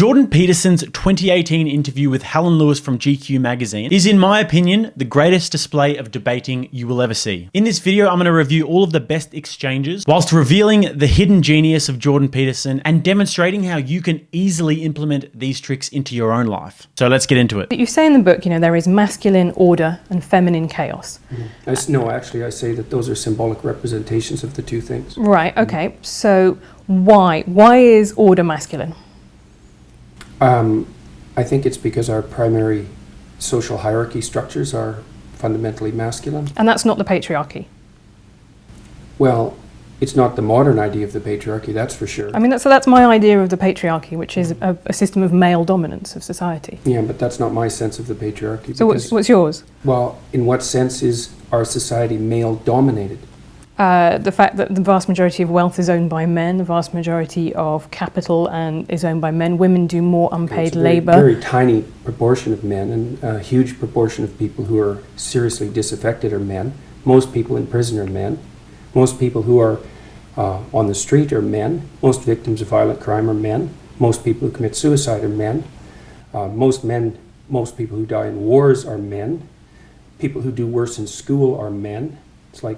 Jordan Peterson's 2018 interview with Helen Lewis from GQ magazine is, in my opinion, the greatest display of debating you will ever see. In this video, I'm going to review all of the best exchanges whilst revealing the hidden genius of Jordan Peterson and demonstrating how you can easily implement these tricks into your own life. So let's get into it. You say in the book, there is masculine order and feminine chaos. No, actually, I say that those are symbolic representations of the two things. Right, okay. So why? Why is order masculine? I think it's because our primary social hierarchy structures are fundamentally masculine. And that's not the patriarchy? Well, it's not the modern idea of the patriarchy, that's for sure. That's my idea of the patriarchy, which is a system of male dominance of society. Yeah, but that's not my sense of the patriarchy. So what's yours? Well, in what sense is our society male-dominated? The fact that the vast majority of wealth is owned by men, the vast majority of capital is owned by men. Women do more unpaid labour. Very tiny proportion of men, and a huge proportion of people who are seriously disaffected are men. Most people in prison are men. Most people who are on the street are men. Most victims of violent crime are men. Most people who commit suicide are men. Most people who die in wars are men. People who do worse in school are men. It's like,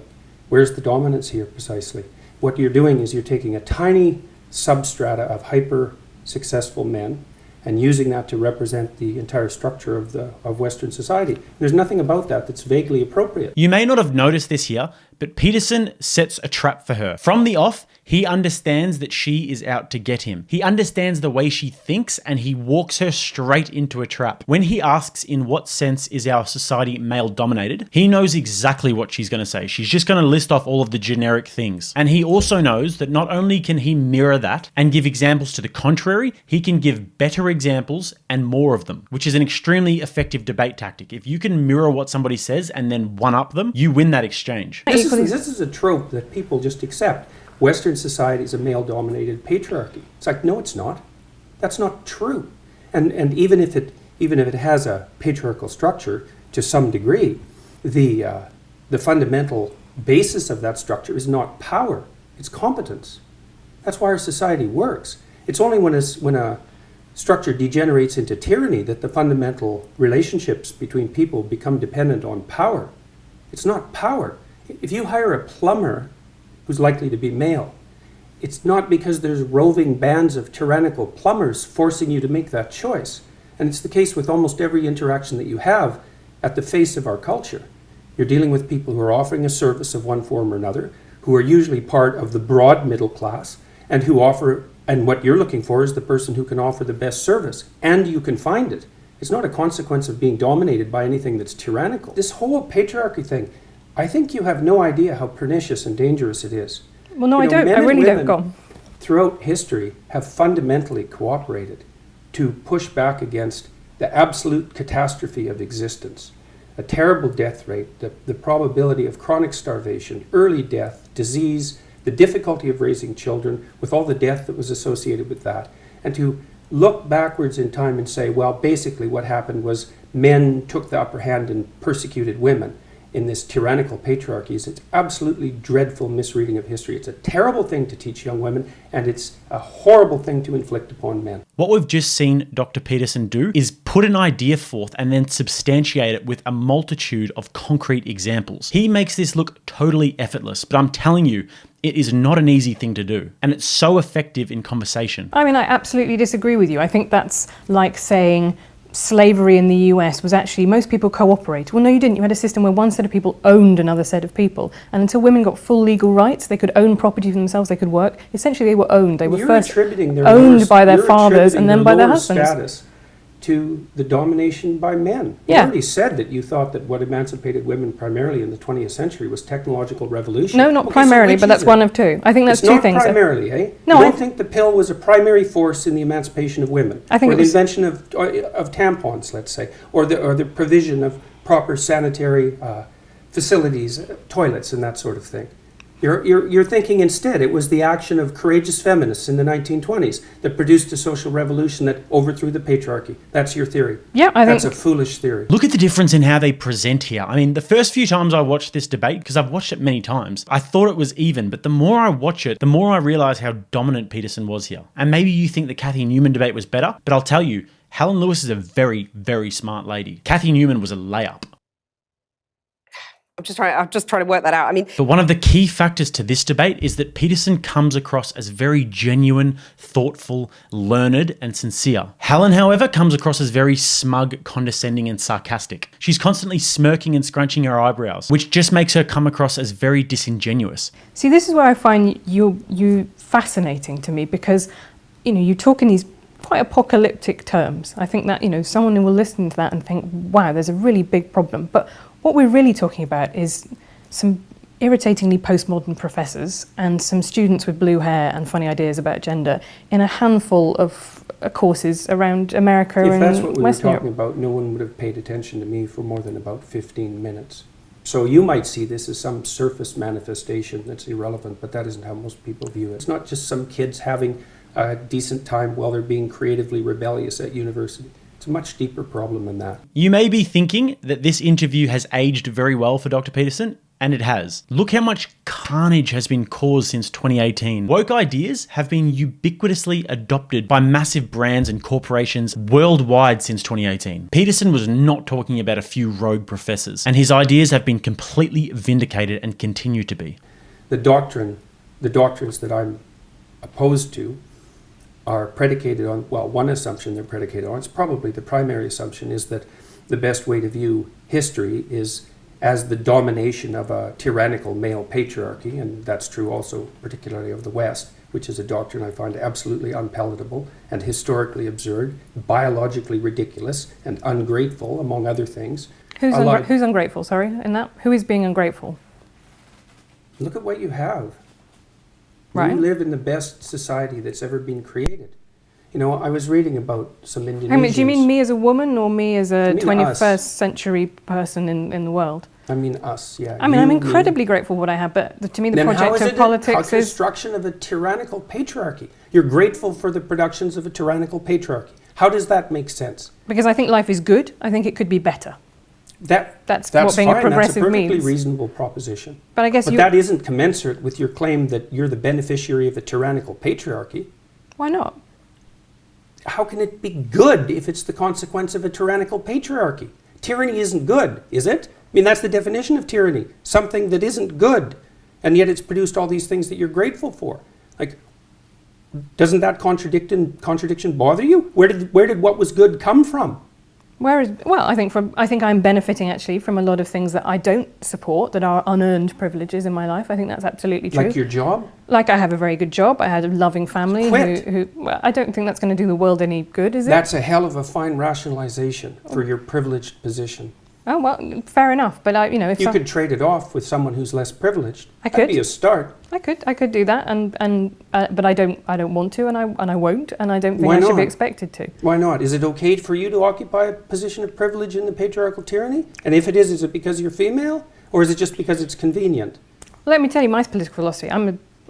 where's the dominance here precisely? What you're doing is you're taking a tiny substrata of hyper-successful men and using that to represent the entire structure of Western society. There's nothing about that that's vaguely appropriate. You may not have noticed this here, but Peterson sets a trap for her. From the off, he understands that she is out to get him. He understands the way she thinks and he walks her straight into a trap. When he asks in what sense is our society male dominated, he knows exactly what she's going to say. She's just going to list off all of the generic things. And he also knows that not only can he mirror that and give examples to the contrary, he can give better examples and more of them, which is an extremely effective debate tactic. If you can mirror what somebody says and then one-up them, you win that exchange. This is a trope that people just accept. Western society is a male-dominated patriarchy. It's like, no, it's not. That's not true. And even if it has a patriarchal structure to some degree, the fundamental basis of that structure is not power. It's competence. That's why our society works. It's only when a structure degenerates into tyranny that the fundamental relationships between people become dependent on power. It's not power. If you hire a plumber who's likely to be male, it's not because there's roving bands of tyrannical plumbers forcing you to make that choice. And it's the case with almost every interaction that you have at the face of our culture. You're dealing with people who are offering a service of one form or another, who are usually part of the broad middle class, and what you're looking for is the person who can offer the best service, and you can find it. It's not a consequence of being dominated by anything that's tyrannical. This whole patriarchy thing, I think you have no idea how pernicious and dangerous it is. Well, no, I don't. I really don't. Go on. Throughout history have fundamentally cooperated to push back against the absolute catastrophe of existence. A terrible death rate, the probability of chronic starvation, early death, disease, the difficulty of raising children with all the death that was associated with that. And to look backwards in time and say, well, basically what happened was men took the upper hand and persecuted women in this tyrannical patriarchy. It's absolutely dreadful misreading of history. It's a terrible thing to teach young women, and it's a horrible thing to inflict upon men. What we've just seen Dr. Peterson do is put an idea forth and then substantiate it with a multitude of concrete examples. He makes this look totally effortless, but I'm telling you, it is not an easy thing to do, and it's so effective in conversation. I absolutely disagree with you. I think that's like saying slavery in the US was actually, most people cooperate. Well, no, you didn't. You had a system where one set of people owned another set of people. And until women got full legal rights, they could own property for themselves, they could work. Essentially, they were owned. They were first owned by their fathers and then by their husbands. Status to the domination by men. Yeah. You already said that you thought that what emancipated women primarily in the 20th century was technological revolution. No, not primarily, but that's one of two. I think that's two things. It's not primarily, eh? No, you don't think the pill was a primary force in the emancipation of women? I think or the invention of tampons, let's say, or the provision of proper sanitary facilities, toilets, and that sort of thing. You're thinking instead it was the action of courageous feminists in the 1920s that produced a social revolution that overthrew the patriarchy. That's your theory. Yeah, I think that's a foolish theory. Look at the difference in how they present here. I mean, the first few times I watched this debate, because I've watched it many times, I thought it was even, but the more I watch it, the more I realize how dominant Peterson was here. And maybe you think the Cathy Newman debate was better, but I'll tell you, Helen Lewis is a very, very smart lady. Cathy Newman was a layup. I'm just trying to work that out. I mean, But one of the key factors to this debate is that Peterson comes across as very genuine, thoughtful, learned, and sincere. Helen, however, comes across as very smug, condescending, and sarcastic. She's constantly smirking and scrunching her eyebrows, which just makes her come across as very disingenuous. See, this is where I find you fascinating to me, because, you talk in these quite apocalyptic terms. I think that, someone who will listen to that and think, wow, there's a really big problem. But what we're really talking about is some irritatingly postmodern professors and some students with blue hair and funny ideas about gender in a handful of courses around America and Western Europe. If that's what we were talking about, no one would have paid attention to me for more than about 15 minutes. So you might see this as some surface manifestation that's irrelevant, but that isn't how most people view it. It's not just some kids having a decent time while they're being creatively rebellious at university. It's a much deeper problem than that. You may be thinking that this interview has aged very well for Dr. Peterson, and it has. Look how much carnage has been caused since 2018. Woke ideas have been ubiquitously adopted by massive brands and corporations worldwide since 2018. Peterson was not talking about a few rogue professors, and his ideas have been completely vindicated and continue to be. The doctrines that I'm opposed to are predicated on, well, one assumption they're predicated on, it's probably the primary assumption, is that the best way to view history is as the domination of a tyrannical male patriarchy, and that's true also particularly of the West, which is a doctrine I find absolutely unpalatable and historically absurd, biologically ridiculous, and ungrateful, among other things. Who's ungrateful, sorry, in that? Who is being ungrateful? Look at what you have. Right. You live in the best society that's ever been created. I was reading about some Indonesians. Do you mean me as a woman or me as a 21st us. century person in the world? I mean us, yeah. I'm incredibly grateful for what I have, but to me the project of politics a is... construction of a tyrannical patriarchy. You're grateful for the productions of a tyrannical patriarchy. How does that make sense? Because I think life is good. I think it could be better. That's what being fine. a progressive That's a perfectly means. reasonable proposition. But I guess that isn't commensurate with your claim that you're the beneficiary of a tyrannical patriarchy. Why not? How can it be good if it's the consequence of a tyrannical patriarchy? Tyranny isn't good, is it? I mean, that's the definition of tyranny. Something that isn't good, and yet it's produced all these things that you're grateful for. Like, doesn't that contradiction bother you? Where did what was good come from? I think I'm benefiting actually from a lot of things that I don't support, that are unearned privileges in my life. I think that's absolutely true. Like your job? Like I have a very good job. I had a loving family. Well, I don't think that's going to do the world any good, is it? That's a hell of a fine rationalization for your privileged position. Oh, well, fair enough. But if you could trade it off with someone who's less privileged. That'd be a start. I could do that, but I don't want to, and I won't, and I don't think I should be expected to. Why not? Is it okay for you to occupy a position of privilege in the patriarchal tyranny? And if it is it because you're female, or is it just because it's convenient? Let me tell you my political philosophy.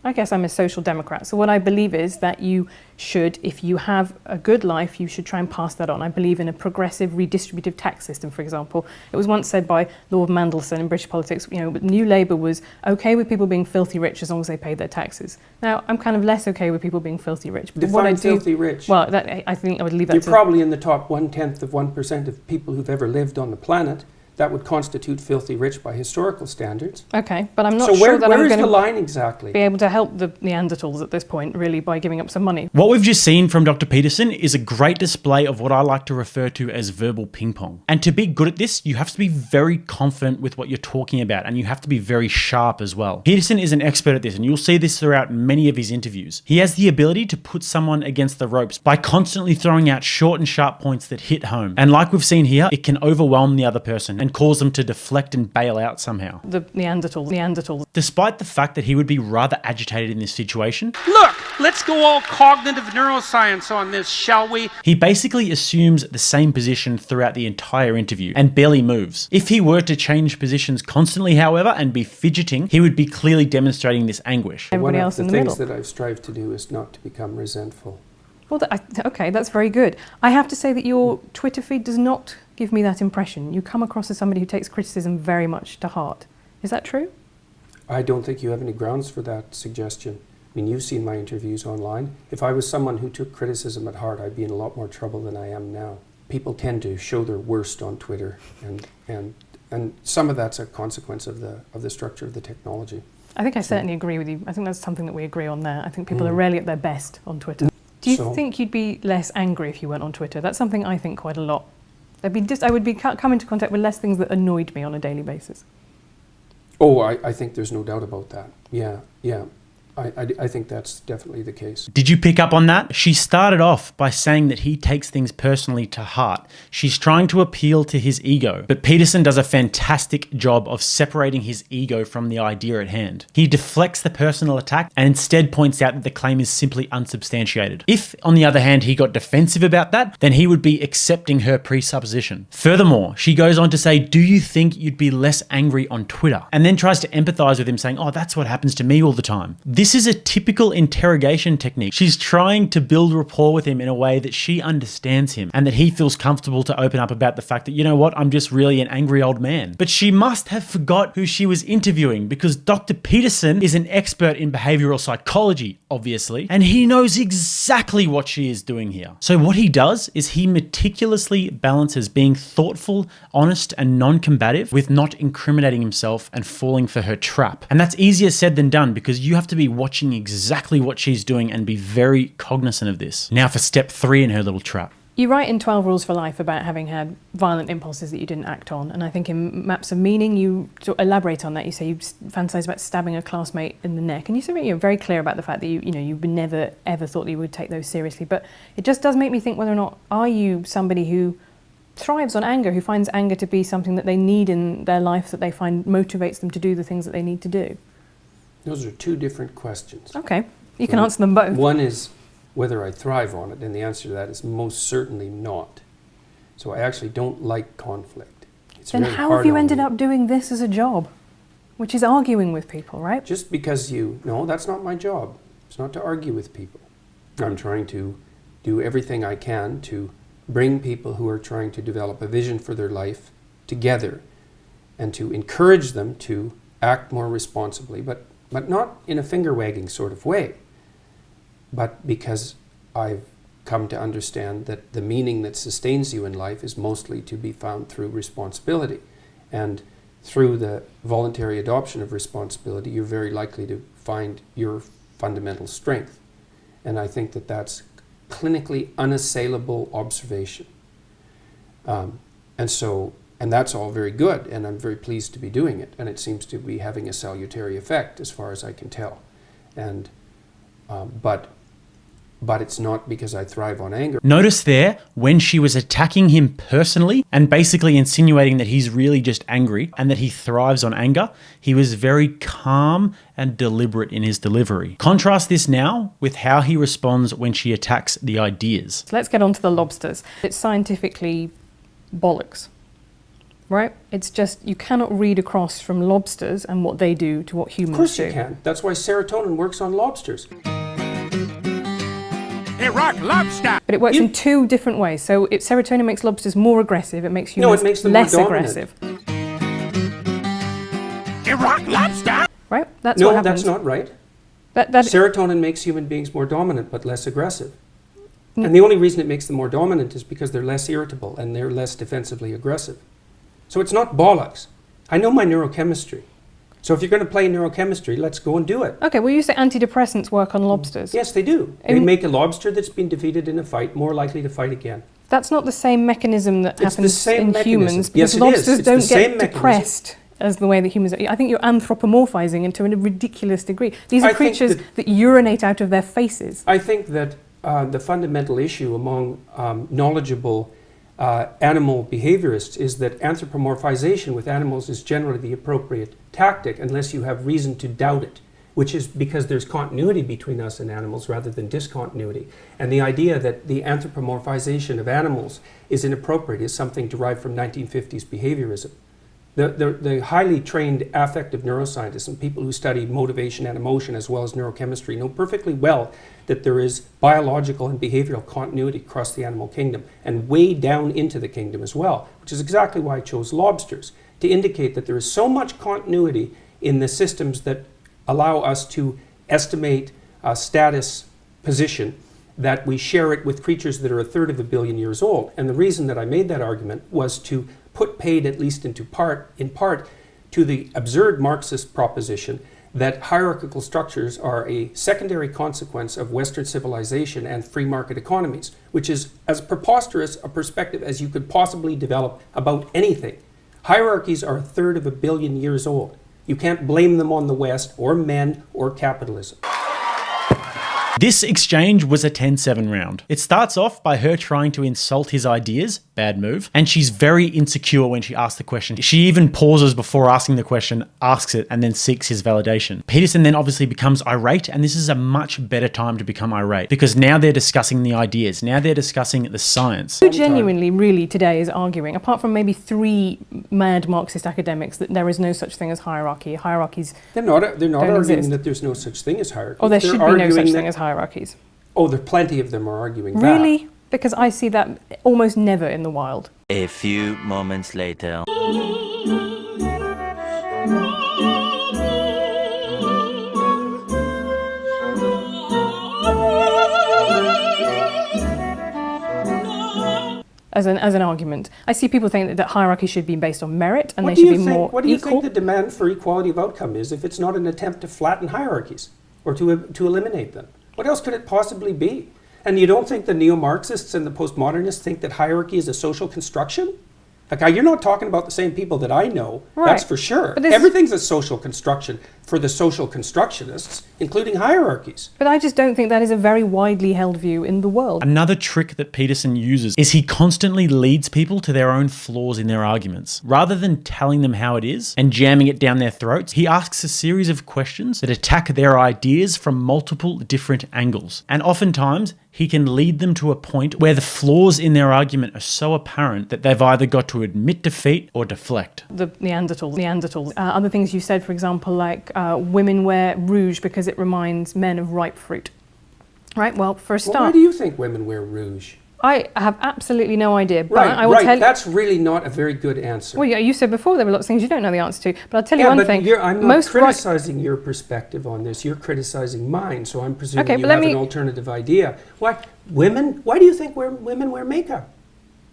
I guess I'm a social democrat. So what I believe is that you should, if you have a good life, you should try and pass that on. I believe in a progressive redistributive tax system, for example. It was once said by Lord Mandelson in British politics, New Labour was okay with people being filthy rich as long as they paid their taxes. Now, I'm kind of less okay with people being filthy rich. But define filthy rich. Well, I think I would leave that You're probably in the top 0.1% of people who've ever lived on the planet. That would constitute filthy rich by historical standards. Okay, but I'm not sure that I'm going the line exactly? Be able to help the Neanderthals at this point, really, by giving up some money. What we've just seen from Dr. Peterson is a great display of what I like to refer to as verbal ping pong. And to be good at this, you have to be very confident with what you're talking about, and you have to be very sharp as well. Peterson is an expert at this, and you'll see this throughout many of his interviews. He has the ability to put someone against the ropes by constantly throwing out short and sharp points that hit home. And like we've seen here, it can overwhelm the other person and and cause them to deflect and bail out somehow. The Neanderthals. Despite the fact that he would be rather agitated in this situation, Look, let's go all cognitive neuroscience on this, shall we? he basically assumes the same position throughout the entire interview and barely moves. If he were to change positions constantly, however, and be fidgeting, he would be clearly demonstrating this anguish. Everybody One else of in the the things middle. that I've strived to do is not to become resentful. Well, okay, that's very good. I have to say that your Twitter feed does not give me that impression. You come across as somebody who takes criticism very much to heart. Is that true? I don't think you have any grounds for that suggestion. I mean, you've seen my interviews online. If I was someone who took criticism at heart, I'd be in a lot more trouble than I am now. People tend to show their worst on Twitter, and some of that's a consequence of the structure of the technology. I think I certainly agree with you. I think that's something that we agree on there. I think people are rarely at their best on Twitter. Do you think you'd be less angry if you weren't on Twitter? That's something I think quite a lot. I would be come into contact with less things that annoyed me on a daily basis. Oh, I think there's no doubt about that. Yeah. I think that's definitely the case. Did you pick up on that? She started off by saying that he takes things personally to heart. She's trying to appeal to his ego, but Peterson does a fantastic job of separating his ego from the idea at hand. He deflects the personal attack and instead points out that the claim is simply unsubstantiated. If, on the other hand, he got defensive about that, then he would be accepting her presupposition. Furthermore, she goes on to say, do you think you'd be less angry on Twitter? And then tries to empathize with him, saying, oh, that's what happens to me all the time. This is a typical interrogation technique. She's trying to build rapport with him in a way that she understands him and that he feels comfortable to open up about the fact that, you know what, I'm just really an angry old man. But she must have forgot who she was interviewing, because Dr. Peterson is an expert in behavioral psychology, obviously, and he knows exactly what she is doing here. So what he does is he meticulously balances being thoughtful, honest, and non-combative with not incriminating himself and falling for her trap. And that's easier said than done, because you have to be watching exactly what she's doing and be very cognizant of this. Now for step 3 in her little trap. You write in 12 Rules for Life about having had violent impulses that you didn't act on, and I think in Maps of Meaning you sort of elaborate on that. You say you fantasize about stabbing a classmate in the neck, and you're very clear about the fact that you've never ever thought that you would take those seriously. But it just does make me think whether or not are you somebody who thrives on anger, who finds anger to be something that they need in their life, that they find motivates them to do the things that they need to do. Those are two different questions. Okay, you can answer them both. One is whether I thrive on it, and the answer to that is most certainly not. So I actually don't like conflict. It's Then very how hard have you on ended me. up doing this as a job, which is arguing with people, right? Just because no, that's not my job. It's not to argue with people. I'm trying to do everything I can to bring people who are trying to develop a vision for their life together and to encourage them to act more responsibly, but not in a finger-wagging sort of way, but because I've come to understand that the meaning that sustains you in life is mostly to be found through responsibility. And through the voluntary adoption of responsibility, you're very likely to find your fundamental strength. And I think that that's clinically unassailable observation. And that's all very good, and I'm very pleased to be doing it, and it seems to be having a salutary effect as far as I can tell. And but it's not because I thrive on anger. Notice there, when she was attacking him personally and basically insinuating that he's really just angry and that he thrives on anger, he was very calm and deliberate in his delivery. Contrast this now with how he responds when she attacks the ideas. So let's get on to the lobsters. It's scientifically bollocks, right? It's just, you cannot read across from lobsters and what they do to what humans do. Of course you can. That's why serotonin works on lobsters. Hey, rock lobster! But it works in two different ways. So serotonin makes lobsters more aggressive, it makes humans it makes them more less dominant. aggressive. Hey, rock lobster! Right? That's No, what happens. that's not right. That Serotonin makes human beings more dominant but less aggressive. And the only reason it makes them more dominant is because they're less irritable and they're less defensively aggressive. So it's not bollocks. I know my neurochemistry. So if you're going to play neurochemistry, let's go and do it. Okay, well, you say antidepressants work on lobsters. Yes, they do. They make a lobster that's been defeated in a fight more likely to fight again. That's not the same mechanism that It's the happens same in mechanism. humans, Yes, because it is. lobsters It's the don't same get mechanism. depressed as the way that humans are. I think you're anthropomorphizing into a ridiculous degree. These are I think creatures that urinate out of their faces. I think that the fundamental issue among knowledgeable animal behaviorists is that anthropomorphization with animals is generally the appropriate tactic unless you have reason to doubt it, which is because there's continuity between us and animals rather than discontinuity. And the idea that the anthropomorphization of animals is inappropriate is something derived from 1950s behaviorism. The highly trained affective neuroscientists and people who study motivation and emotion as well as neurochemistry know perfectly well that there is biological and behavioral continuity across the animal kingdom and way down into the kingdom as well, which is exactly why I chose lobsters, to indicate that there is so much continuity in the systems that allow us to estimate status position that we share it with creatures that are a third of a billion years old. And the reason that I made that argument was to put paid at least in part to the absurd Marxist proposition that hierarchical structures are a secondary consequence of Western civilization and free market economies, which is as preposterous a perspective as you could possibly develop about anything. Hierarchies are a third of a billion years old. You can't blame them on the West or men or capitalism. This exchange was a 10-7 round. It starts off by her trying to insult his ideas, bad move, and she's very insecure when she asks the question. She even pauses before asking the question, asks it, and then seeks his validation. Peterson then obviously becomes irate, and this is a much better time to become irate because now they're discussing the ideas, now they're discussing the science. Who genuinely, really today is arguing, apart from maybe 3 mad Marxist academics, that there is no such thing as hierarchy. Hierarchies They're not arguing exist. that there's no such thing as hierarchy. Or there They're should be no such arguing thing as hierarchies. Oh, there are plenty of them are arguing that. Really? Because I see that almost never in the wild. A few moments later. As an argument, I see people think that hierarchy should be based on merit and What they do should you be more think? What do you equal. think the demand for equality of outcome is if it's not an attempt to flatten hierarchies or to eliminate them? What else could it possibly be? And you don't think the neo-Marxists and the postmodernists think that hierarchy is a social construction? Like, you're not talking about the same people that I know, Right. that's for sure. But this- Everything's a social construction for the social constructionists, including hierarchies. But I just don't think that is a very widely held view in the world. Another trick that Peterson uses is he constantly leads people to their own flaws in their arguments. Rather than telling them how it is and jamming it down their throats, he asks a series of questions that attack their ideas from multiple different angles. And oftentimes, he can lead them to a point where the flaws in their argument are so apparent that they've either got to admit defeat or deflect. The Neanderthals. Other things you said, for example, like women wear rouge because it reminds men of ripe fruit. Right, well, for a Well, why start, do you think women wear rouge? I have absolutely no idea, but Right, I will tell you. That's really not a very good answer. Well, yeah, you said before there were lots of things you don't know the answer to, but I'll tell you Yeah, one but thing. I'm not Most right, criticizing your perspective on this. You're criticizing mine, so I'm presuming Okay, you but let have an me- alternative idea. Why do you think women wear makeup?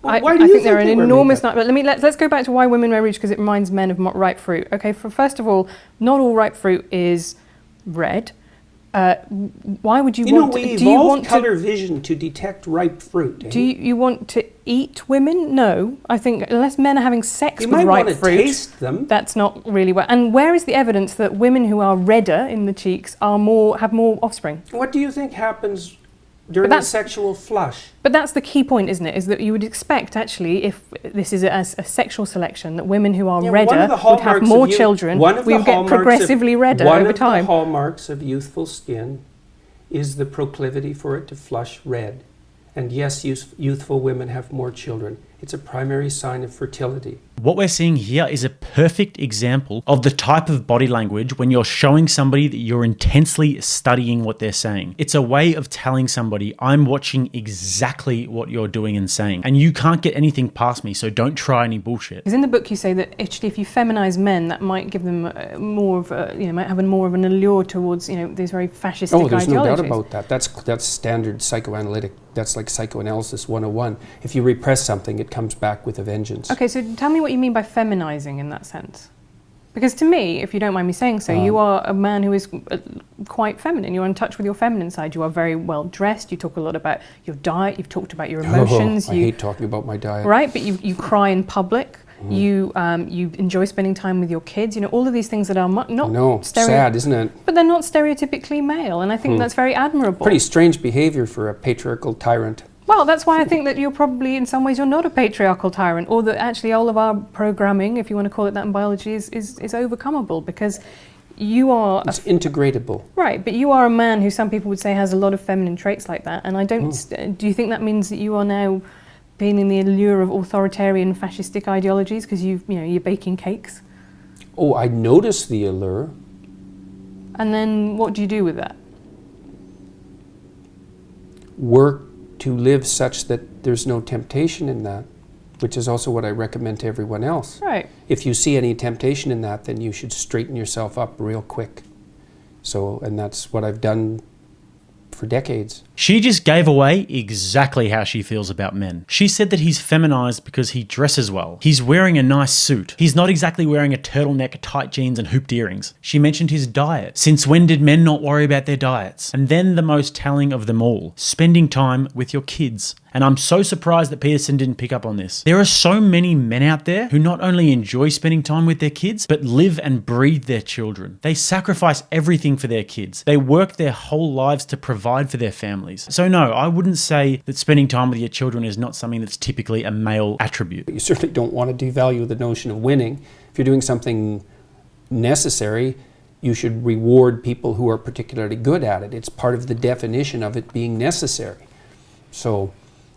I Why do you think there are an they wear enormous makeup? number. But let's go back to why women wear rouge because it reminds men of ripe fruit. Okay, first of all, not all ripe fruit is red. Why would you want we to? Do you evolved want color vision to detect ripe fruit. Do you want to eat women? No, I think unless men are having sex You with might ripe want to fruit, taste them. that's not really well. And where is the evidence that women who are redder in the cheeks have more offspring? What do you think happens during a that's- sexual flush? But that's the key point, isn't it? Is that you would expect, actually, if this is a sexual selection, that women who are Yeah, redder one of the would have hallmarks more of children. one of We the would get hallmarks of- progressively redder one over of time. the hallmarks of youthful skin is the proclivity for it to flush red. And yes, youthful women have more children. It's a primary sign of fertility. What we're seeing here is a perfect example of the type of body language when you're showing somebody that you're intensely studying what they're saying. It's a way of telling somebody, I'm watching exactly what you're doing and saying, and you can't get anything past me, so don't try any bullshit. Because in the book you say that actually if you feminize men, that might give them more of a, might have more of an allure towards, these very fascistic Oh, there's no ideologies. doubt about that. That's standard psychoanalytic. That's like psychoanalysis 101. If you repress something, it comes back with a vengeance. Okay, so tell me what you mean by feminizing in that sense. Because to me, if you don't mind me saying so, you are a man who is quite feminine. You're in touch with your feminine side. You are very well dressed. You talk a lot about your diet. You've talked about your emotions. I hate talking about my diet. Right, but you cry in public. You enjoy spending time with your kids. All of these things that are not sad, isn't it? but they're not stereotypically male, and I think that's very admirable. Pretty strange behavior for a patriarchal tyrant. Well, that's why I think that you're probably, in some ways, you're not a patriarchal tyrant, or that actually all of our programming, if you want to call it that in biology, is overcomable, because you are... It's integratable. Right, but you are a man who some people would say has a lot of feminine traits like that, and I don't... Do you think that means that you are now being in the allure of authoritarian fascistic ideologies because you're baking cakes? Oh, I notice the allure. And then what do you do with that? Work to live such that there's no temptation in that, which is also what I recommend to everyone else. Right. If you see any temptation in that, then you should straighten yourself up real quick. So, and that's what I've done for decades. She just gave away exactly how she feels about men. She said that he's feminized because he dresses well. He's wearing a nice suit. He's not exactly wearing a turtleneck, tight jeans and hooped earrings. She mentioned his diet. Since when did men not worry about their diets? And then the most telling of them all, spending time with your kids. And I'm so surprised that Peterson didn't pick up on this. There are so many men out there who not only enjoy spending time with their kids, but live and breathe their children. They sacrifice everything for their kids. They work their whole lives to provide for their families. So no, I wouldn't say that spending time with your children is not something that's typically a male attribute. You certainly don't want to devalue the notion of winning. If you're doing something necessary, you should reward people who are particularly good at it. It's part of the definition of it being necessary. So,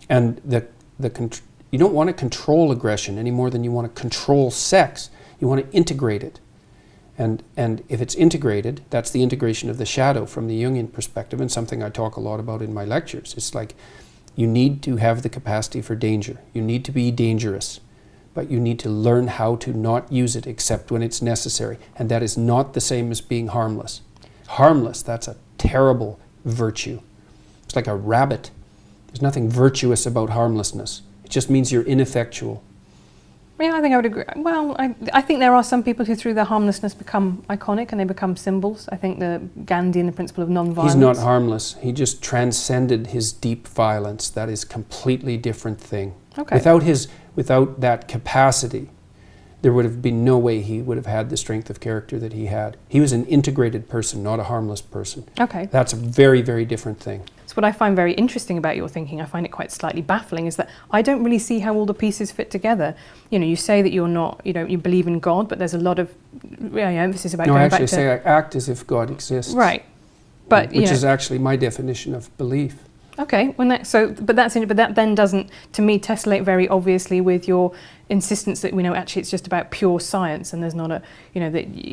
and you don't want to control aggression any more than you want to control sex. You want to integrate it. And if it's integrated, that's the integration of the shadow from the Jungian perspective, and something I talk a lot about in my lectures. It's like you need to have the capacity for danger. You need to be dangerous, but you need to learn how to not use it except when it's necessary. And that is not the same as being harmless. Harmless, that's a terrible virtue. It's like a rabbit. There's nothing virtuous about harmlessness. It just means you're ineffectual. Yeah, I think I would agree. Well, I think there are some people who through their harmlessness become iconic and they become symbols. I think the Gandhi and the principle of non-violence. He's not harmless. He just transcended his deep violence. That is a completely different thing. Okay. Without that capacity, there would have been no way he would have had the strength of character that he had. He was an integrated person, not a harmless person. Okay. That's a very, very different thing. So what I find very interesting about your thinking, I find it quite slightly baffling, is that I don't really see how all the pieces fit together. You say that you're not, you believe in God, but there's a lot of emphasis about going back to... No, I actually say I act as if God exists. Right. But, which is actually my definition of belief. Okay, but that then doesn't, to me, tessellate very obviously with your insistence that we know actually it's just about pure science, and there's not a,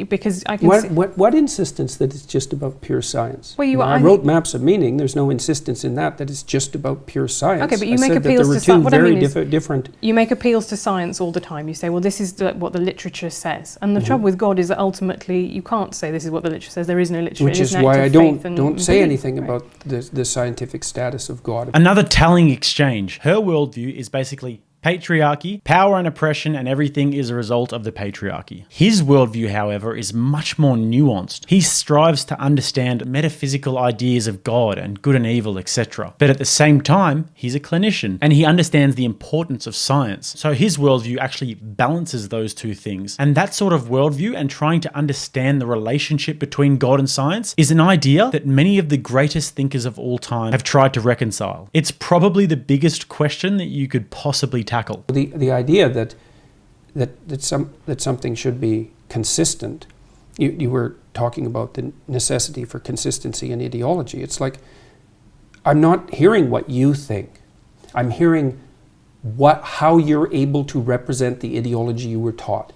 because I can what insistence that it's just about pure science? Well, I wrote Maps of Meaning. There's no insistence in that it's just about pure science. Okay, but you I make said appeals that to there were science. two very different. You make appeals to science all the time. You say, well, this is what the literature says, and the trouble with God is that ultimately you can't say this is what the literature says. There is no literature. Which is why I don't say anything about the scientific status of God. Another telling exchange. Her worldview is basically patriarchy, power and oppression, and everything is a result of the patriarchy. His worldview, however, is much more nuanced. He strives to understand metaphysical ideas of God and good and evil, etc. But at the same time, he's a clinician and he understands the importance of science. So his worldview actually balances those two things. And that sort of worldview and trying to understand the relationship between God and science is an idea that many of the greatest thinkers of all time have tried to reconcile. It's probably the biggest question that you could possibly tackle. The idea that something should be consistent. You were talking about the necessity for consistency in ideology. It's like I'm not hearing what you think. I'm hearing how you're able to represent the ideology you were taught.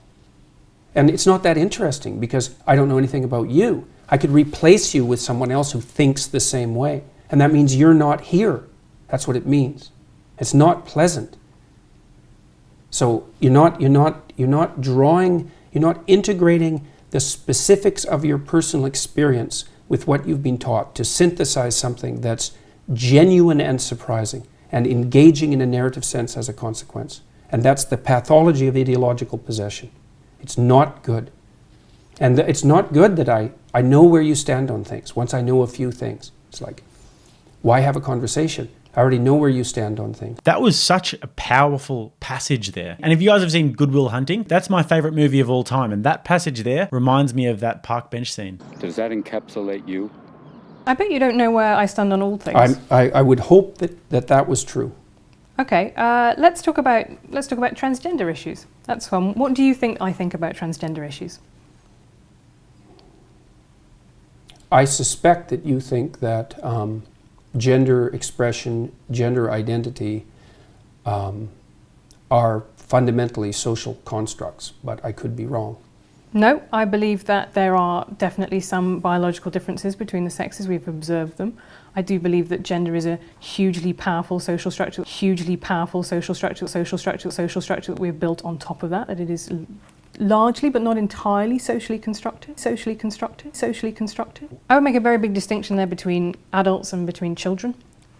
And it's not that interesting because I don't know anything about you. I could replace you with someone else who thinks the same way. And that means you're not here. That's what it means. It's not pleasant. So you're not integrating the specifics of your personal experience with what you've been taught to synthesize something that's genuine and surprising and engaging in a narrative sense as a consequence. And that's the pathology of ideological possession. It's not good. And it's not good that I know where you stand on things. Once I know a few things, it's like, why have a conversation? I already know where you stand on things. That was such a powerful passage there. And if you guys have seen Good Will Hunting, that's my favorite movie of all time. And that passage there reminds me of that park bench scene. Does that encapsulate you? I bet you don't know where I stand on all things. I would hope that was true. Okay, let's talk about transgender issues. That's fun. What do you think I think about transgender issues? I suspect that you think that gender expression, gender identity are fundamentally social constructs, but I could be wrong. No, I believe that there are definitely some biological differences between the sexes. We've observed them. I do believe that gender is a hugely powerful social structure that we've built on top of that it is largely, but not entirely, socially constructed. I would make a very big distinction there between adults and between children.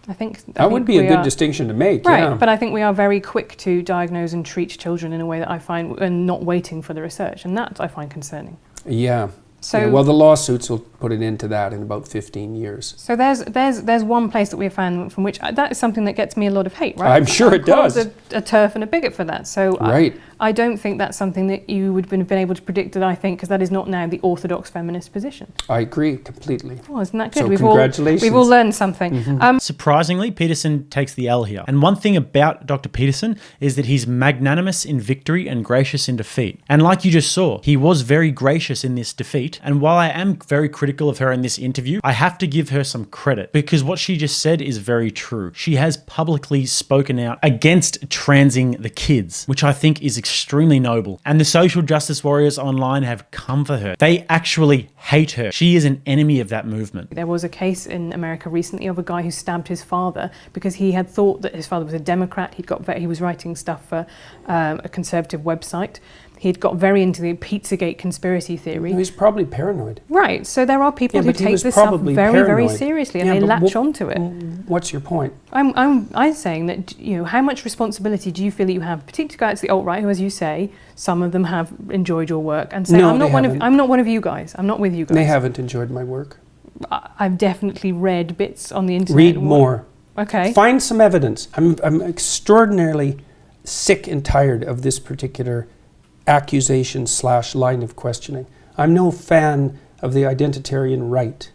I think that would be a good distinction to make, right, yeah. But I think we are very quick to diagnose and treat children in a way that I find, and not waiting for the research, and that I find concerning. Yeah. So, yeah, well, the lawsuits will put an end to that in about 15 years. So there's one place that we have found from which that is something that gets me a lot of hate, right? I'm sure it does. A turf and a bigot for that. So right. I don't think that's something that you would have been able to predict, that I think, because that is not now the orthodox feminist position. I agree completely. Oh, isn't that good? So congratulations. We've all learned something. Mm-hmm. Surprisingly, Peterson takes the L here. And one thing about Dr. Peterson is that he's magnanimous in victory and gracious in defeat. And like you just saw, he was very gracious in this defeat. And while I am very critical of her in this interview, I have to give her some credit, because what she just said is very true. She has publicly spoken out against transing the kids, which I think is extremely noble. And the social justice warriors online have come for her. They actually hate her. She is an enemy of that movement. There was a case in America recently of a guy who stabbed his father because he had thought that his father was a Democrat. He was writing stuff for a conservative website. He'd got very into the Pizzagate conspiracy theory. He's probably paranoid. Right, so there are people who take this stuff very, very seriously, and they latch onto it. What's your point? I'm saying that, how much responsibility do you feel that you have, particularly guys, the alt-right, who, as you say, some of them have enjoyed your work, and say, no, I'm not one of you guys. I'm not with you guys. They haven't enjoyed my work. I've definitely read bits on the internet. Read more. Okay. Find some evidence. I'm extraordinarily sick and tired of this particular accusation/line of questioning. I'm no fan of the identitarian right,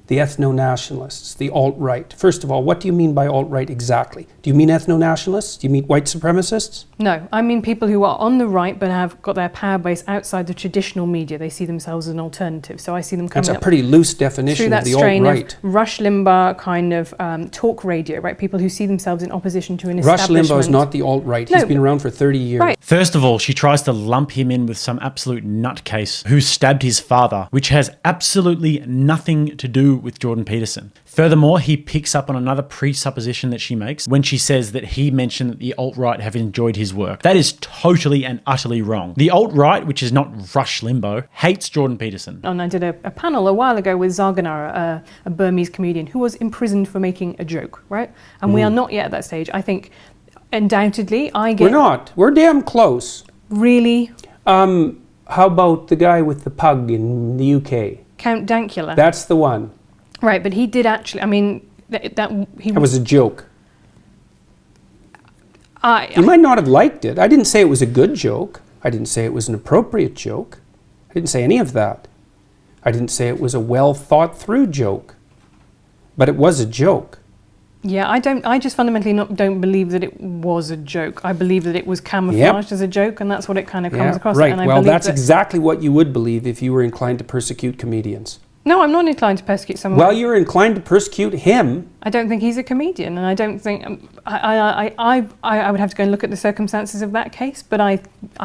the ethno-nationalists, the alt-right. First of all, what do you mean by alt-right exactly? Do you mean ethno-nationalists? Do you mean white supremacists? No, I mean people who are on the right but have got their power base outside the traditional media. They see themselves as an alternative. So I see them coming That's a pretty loose definition of the alt-right. Of Rush Limbaugh kind of talk radio, right? People who see themselves in opposition to an Rush establishment. Limbaugh is not the alt-right. No, he's been around for 30 years. Right. First of all, she tries to lump him in with some absolute nutcase who stabbed his father, which has absolutely nothing to do with Jordan Peterson. Furthermore, he picks up on another presupposition that she makes when she says that he mentioned that the alt-right have enjoyed his work. That is totally and utterly wrong. The alt-right, which is not Rush Limbaugh, hates Jordan Peterson. And I did a panel a while ago with Zarganara, a Burmese comedian who was imprisoned for making a joke, right? And we are not yet at that stage. I think, undoubtedly, We're not. We're damn close. Really? How about the guy with the pug in the UK? Count Dankula. That's the one. Right, but he did actually, That was a joke. You might not have liked it. I didn't say it was a good joke. I didn't say it was an appropriate joke. I didn't say any of that. I didn't say it was a well thought through joke. But it was a joke. Yeah, I just fundamentally don't believe that it was a joke. I believe that it was camouflaged as a joke, and that's what it kind of comes across. Right, and well, that's exactly what you would believe if you were inclined to persecute comedians. No, I'm not inclined to persecute someone. Well, you're inclined to persecute him. I don't think he's a comedian, and I don't think I would have to go and look at the circumstances of that case. But I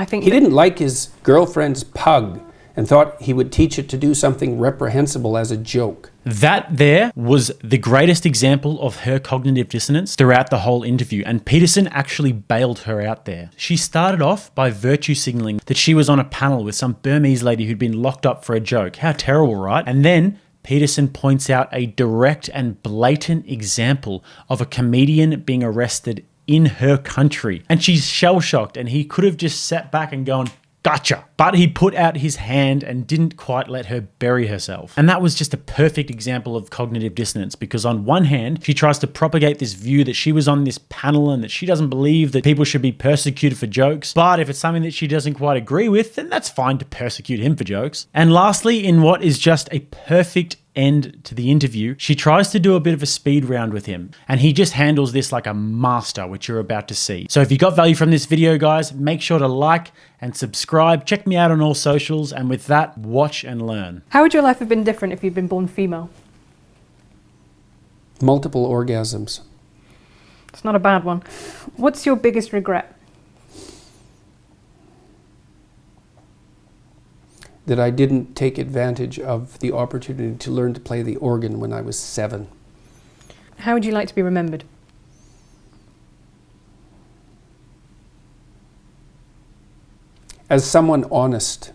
think he didn't like his girlfriend's pug and thought he would teach it to do something reprehensible as a joke. That there was the greatest example of her cognitive dissonance throughout the whole interview, and Peterson actually bailed her out there. She started off by virtue signaling that she was on a panel with some Burmese lady who'd been locked up for a joke. How terrible, right? And then Peterson points out a direct and blatant example of a comedian being arrested in her country. And she's shell-shocked, and he could have just sat back and gone, gotcha. But he put out his hand and didn't quite let her bury herself. And that was just a perfect example of cognitive dissonance, because on one hand, she tries to propagate this view that she was on this panel and that she doesn't believe that people should be persecuted for jokes. But if it's something that she doesn't quite agree with, then that's fine to persecute him for jokes. And lastly, in what is just a perfect end to the interview, she tries to do a bit of a speed round with him, and he just handles this like a master, which you're about to see. So if you got value from this video, guys, make sure to like and subscribe. Check me out on all socials, and with that, watch and learn. How would your life have been different if you'd been born female? Multiple orgasms. It's not a bad one. What's your biggest regret? That I didn't take advantage of the opportunity to learn to play the organ when I was 7. How would you like to be remembered? As someone honest.